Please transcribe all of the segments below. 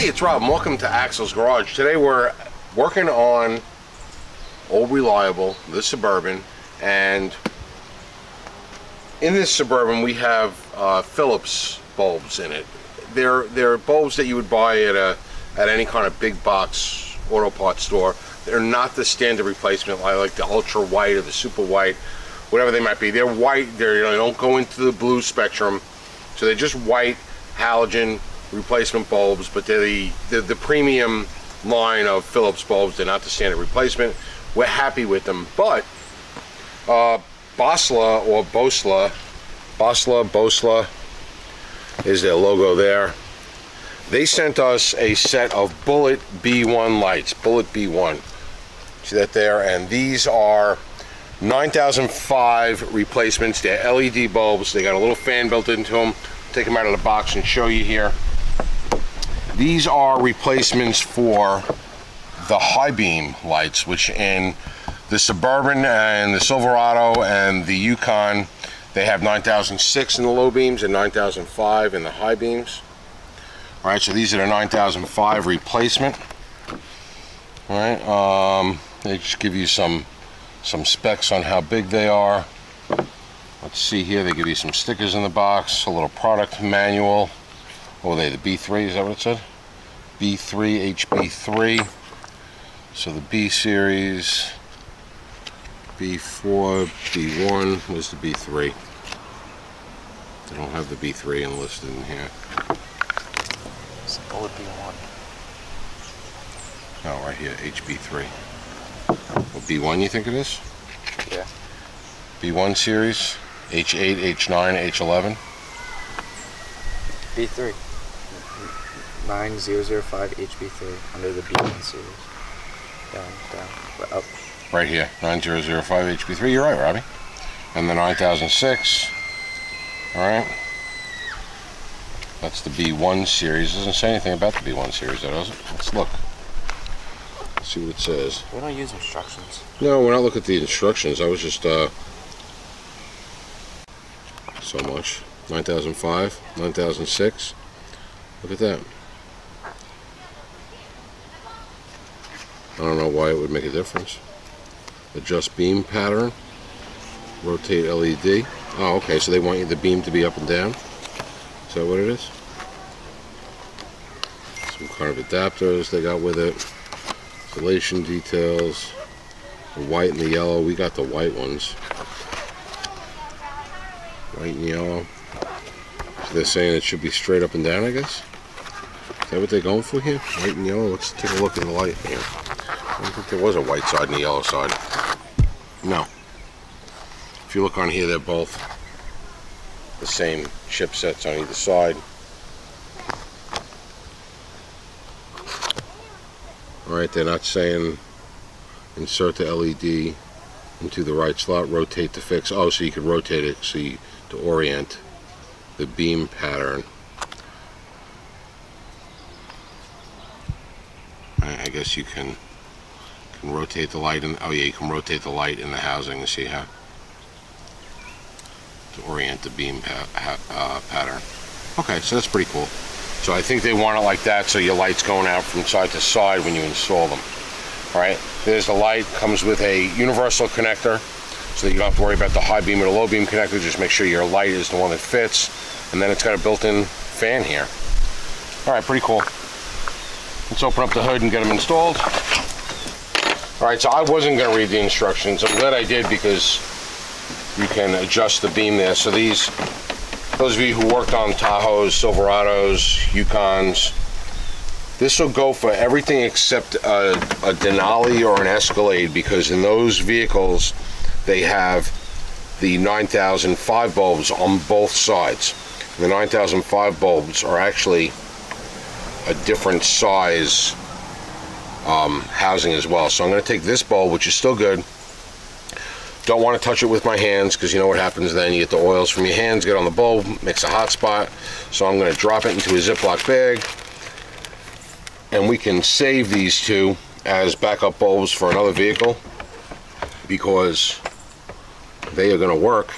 Hey, it's Rob and welcome to Axel's Garage. Today we're working on Old Reliable, the Suburban, and in this Suburban we have Phillips bulbs in it. They're bulbs that you would buy at any kind of big box auto parts store. They're not the standard replacement like the ultra white or the super white, whatever they might be. They're white. They don't go into the blue spectrum, so they're just white halogen replacement bulbs, but they're the premium line of Phillips bulbs. They're not the standard replacement. We're happy with them, but Boslla or Boslla is their logo there. They sent us a set of Bullet B1 lights, Bullet B1. See that there? And these are 9005 replacements. They're LED bulbs. They got a little fan built into them. Take them out of the box and show you here. These are replacements for the high beam lights, which in the Suburban and the Silverado and the Yukon, they have 9006 in the low beams and 9005 in the high beams. All right, so these are the 9005 replacement. All right, they just give you some specs on how big they are. Let's see here, they give you some stickers in the box, a little product manual. What were they, the B3, is that what it said? B3, HB3. So the B series, B4, B1 was the B3. They don't have the B3 enlisted in here. It's a Bullet B1. Oh, right here, HB3. What, B1 you think it is? Yeah. B1 series, H8, H9, H11. B3. 9005 HB3 under the B1 series. Down, up. Right here, 9005 HB3. You're right, Robbie. And the 9006. All right. That's the B1 series. Doesn't say anything about the B1 series, though, does it? Let's look. Let's see what it says. We don't use instructions. No, we're not looking at the instructions. I was just so much. 9005, 9006. Look at that. I don't know why it would make a difference. Adjust beam pattern. Rotate LED. Oh, okay, so they want you the beam to be up and down. Is that what it is? Some kind of adapters they got with it. Installation details. The white and the yellow. We got the white ones. White and yellow. So they're saying it should be straight up and down, I guess? Is that what they're going for here? White and yellow? Let's take a look at the light here. I don't think there was a white side and a yellow side. No. If you look on here, they're both the same chipsets on either side. Alright, they're not saying insert the LED into the right slot, rotate to fix. Oh, so you can rotate it to orient the beam pattern. I guess you can rotate the light in. Oh yeah, you can rotate the light in the housing to see how to orient the beam pattern. Okay, so that's pretty cool. So I think they want it like that, so your light's going out from side to side when you install them. All right, there's the light. Comes with a universal connector, so that you don't have to worry about the high beam or the low beam connector. Just make sure your light is the one that fits, and then it's got a built-in fan here. All right, pretty cool. Let's open up the hood and get them installed. All right, so I wasn't going to read the instructions. I'm glad I did because you can adjust the beam there. So those of you who worked on Tahoes, Silverados, Yukons, this will go for everything except a Denali or an Escalade, because in those vehicles they have the 9005 bulbs on both sides. The 9005 bulbs are actually a different size housing as well. So I'm going to take this bulb, which is still good. Don't want to touch it with my hands, because you know what happens then. You get the oils from your hands, get on the bulb, makes a hot spot. So I'm going to drop it into a Ziploc bag, and we can save these two as backup bulbs for another vehicle, because they are going to work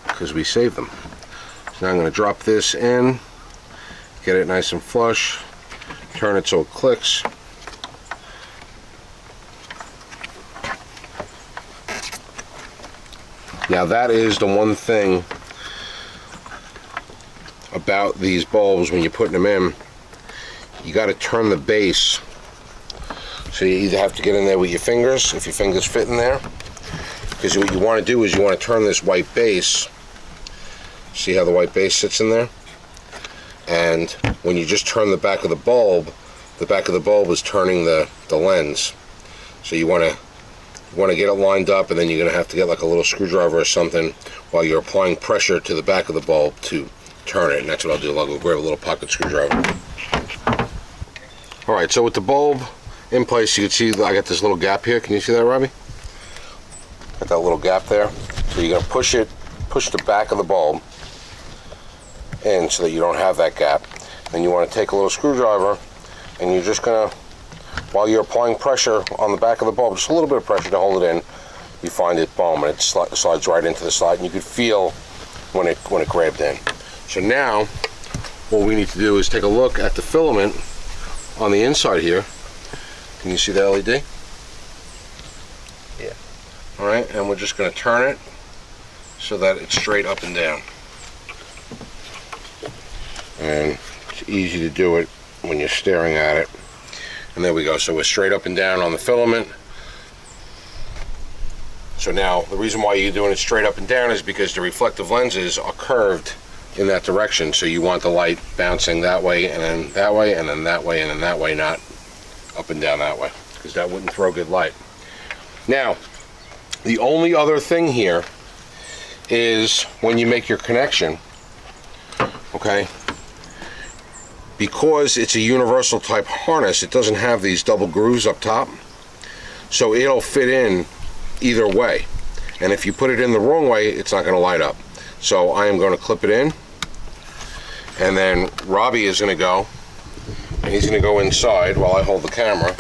because we saved them. So now I'm going to drop this in, get it nice and flush, turn it so it clicks. Now that is the one thing about these bulbs when you're putting them in. You got to turn the base. So you either have to get in there with your fingers, if your fingers fit in there. Because what you want to do is you want to turn this white base. See how the white base sits in there? And when you just turn the back of the bulb is turning the lens. So you want to get it lined up, and then you're going to have to get like a little screwdriver or something while you're applying pressure to the back of the bulb to turn it. And that's what I'll do. I'll go grab a little pocket screwdriver. Alright, so with the bulb in place, you can see I got this little gap here. Can you see that, Robbie? Got that little gap there. So you're going to push the back of the bulb in so that you don't have that gap. Then you want to take a little screwdriver, and you're just going to, while you're applying pressure on the back of the bulb, just a little bit of pressure to hold it in, you find it, boom, and it slides right into the slide, and you can feel when it grabbed in. So now, what we need to do is take a look at the filament on the inside here. Can you see the LED? Yeah. Alright, and we're just going to turn it so that it's straight up and down. And it's easy to do it when you're staring at it. And there we go. So we're straight up and down on the filament. So now the reason why you're doing it straight up and down is because the reflective lenses are curved in that direction. So you want the light bouncing that way, and then that way, and then that way, and then that way, not up and down that way, because that wouldn't throw good light. Now, the only other thing here is when you make your connection, okay, because it's a universal type harness, it doesn't have these double grooves up top, so it'll fit in either way. And if you put it in the wrong way, it's not going to light up. So I am going to clip it in, and then Robbie is going to go, and he's going to go inside while I hold the camera,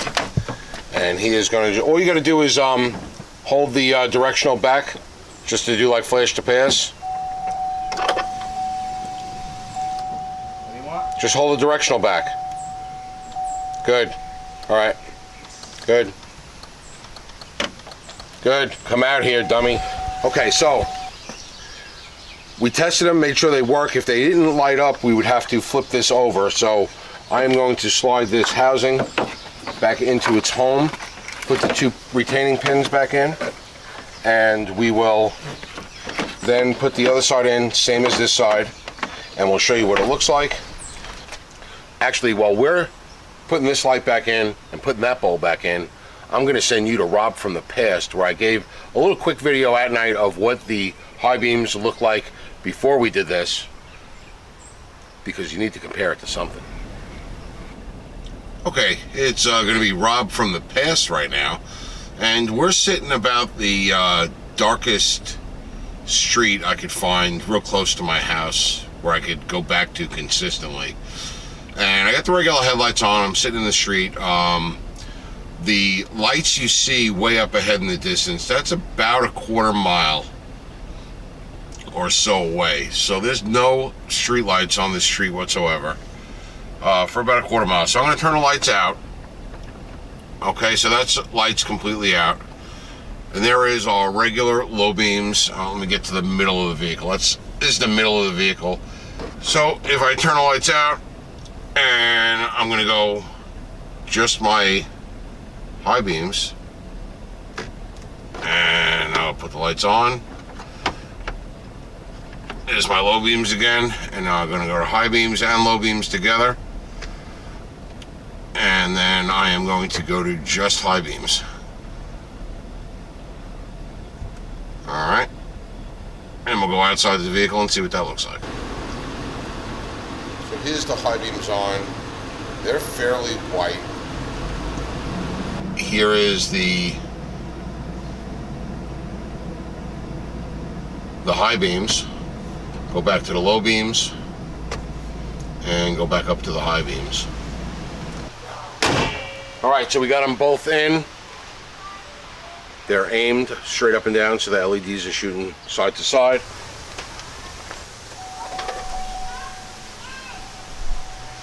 and he is going to, all you got to do is hold the directional back, just to do like flash to pass. What do you want? Just hold the directional back. Good. All right. Good. Good. Come out here, dummy. Okay, so we tested them, made sure they work. If they didn't light up, we would have to flip this over. So I am going to slide this housing back into its home, put the two retaining pins back in, and we will then put the other side in, same as this side, and we'll show you what it looks like. Actually, while we're putting this light back in and putting that bulb back in, I'm going to send you to Rob from the past, where I gave a little quick video at night of what the high beams look like before we did this, because you need to compare it to something. Okay, it's going to be Rob from the past right now, and we're sitting about the darkest street I could find real close to my house where I could go back to consistently. And I got the regular headlights on. I'm sitting in the street. The lights you see way up ahead in the distance, that's about a quarter mile or so away. So there's no street lights on this street whatsoever for about a quarter mile. So I'm going to turn the lights out. Okay, so that's lights completely out. And there is our regular low beams. Let me get to the middle of the vehicle. This is the middle of the vehicle. So if I turn the lights out, and I'm going to go just my high beams, and I'll put the lights on. There's my low beams again, and now I'm going to go to high beams and low beams together, and then I am going to go to just high beams. Alright, and we'll go outside the vehicle and see what that looks like. So here's the high beams on. They're fairly white. Here is the high beams. Go back to the low beams and go back up to the high beams. Alright, so we got them both in. They're aimed straight up and down, so the LEDs are shooting side to side.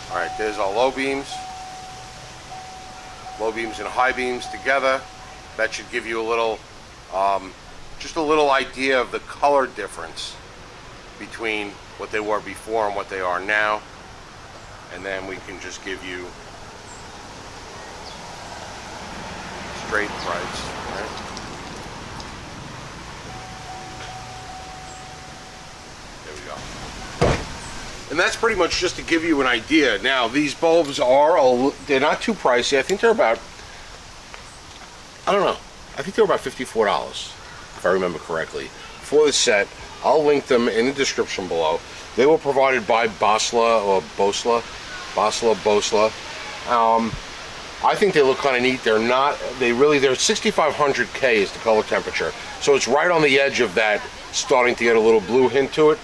Alright, there's our low beams. low beams and high beams together. That should give you a little, just a little idea of the color difference between what they were before and what they are now. And then we can just give you straight price, right? There we go. And that's pretty much just to give you an idea. Now, these bulbs are, they're not too pricey. I think they're about, I don't know, I think they're about $54, if I remember correctly, for the set. I'll link them in the description below. They were provided by Boslla or Boslla. I think they look kind of neat. They're not, they're 6500K is the color temperature. So it's right on the edge of that, starting to get a little blue hint to it.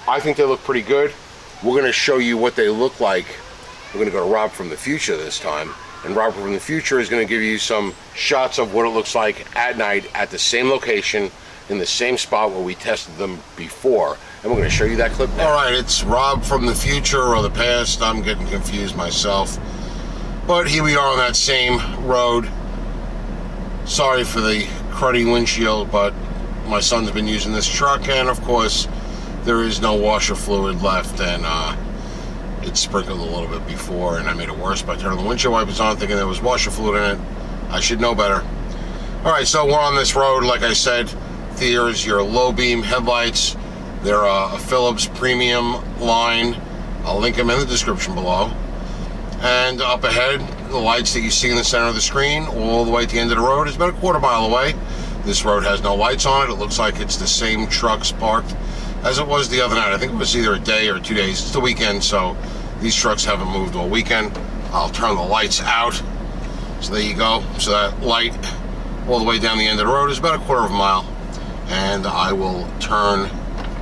I think they look pretty good. We're going to show you what they look like. We're going to go to Rob from the future this time. And Rob from the future is going to give you some shots of what it looks like at night at the same location, in the same spot where we tested them before. And we're going to show you that clip now. All right, it's Rob from the future or the past. I'm getting confused myself. But here we are on that same road. Sorry for the cruddy windshield, but my son's been using this truck, and of course, there is no washer fluid left, and it sprinkled a little bit before, and I made it worse by turning the windshield wipers on, thinking there was washer fluid in it. I should know better. All right, so we're on this road, like I said. Here's your low beam headlights. They're a Philips premium line. I'll link them in the description below. And up ahead, the lights that you see in the center of the screen, all the way at the end of the road, is about a quarter mile away. This road has no lights on it. It looks like it's the same trucks parked as it was the other night. I think it was either a day or 2 days. It's the weekend, so these trucks haven't moved all weekend. I'll turn the lights out. So there you go. So that light all the way down the end of the road is about a quarter of a mile. And I will turn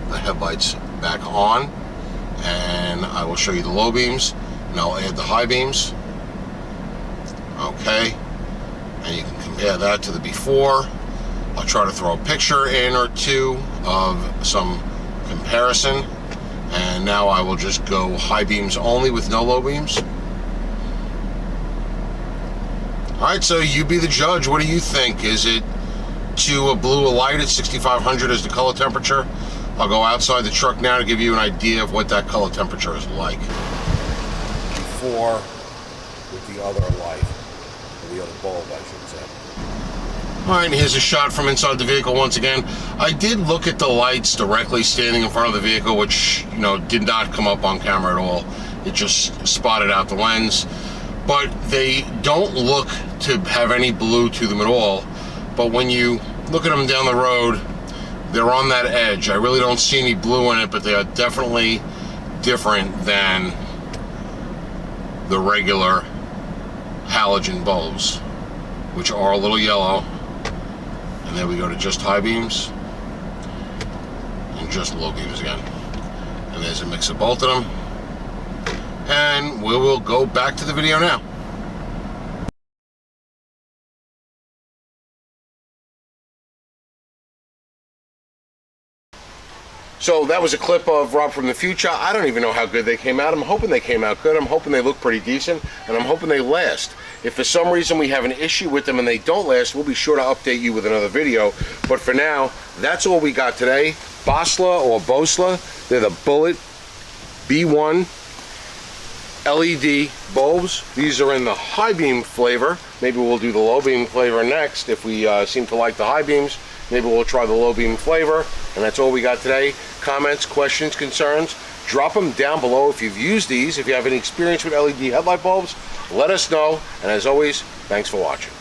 the headlights back on, and I will show you the low beams, and I'll add the high beams. Okay, and you can compare that to the before. I'll try to throw a picture in or two of some comparison, and now I will just go high beams only with no low beams. All right, so you be the judge. What do you think? Is it to a blue a light at 6500 as the color temperature? I'll go outside the truck now to give you an idea of what that color temperature is like before with the other light, or the other bulb, I should say. All right, and here's a shot from inside the vehicle once again. I did look at the lights directly standing in front of the vehicle, which, you know, did not come up on camera at all. It just spotted out the lens, but they don't look to have any blue to them at all. But when you look at them down the road, they're on that edge. I really don't see any blue in it, but they are definitely different than the regular halogen bulbs, which are a little yellow. And then we go to just high beams and just low beams again. And there's a mix of both of them. And we will go back to the video now. So that was a clip of Rob from the future. I don't even know how good they came out. I'm hoping they came out good. I'm hoping they look pretty decent, and I'm hoping they last. If for some reason we have an issue with them and they don't last, we'll be sure to update you with another video. But for now, that's all we got today. Boslla or Boslla, they're the Bullet B1 LED bulbs. These are in the high beam flavor. Maybe we'll do the low beam flavor next. If we seem to like the high beams, maybe we'll try the low beam flavor. And that's all we got today. Comments, questions, concerns, drop them down below if you've used these. If you have any experience with LED headlight bulbs, let us know. And as always, thanks for watching.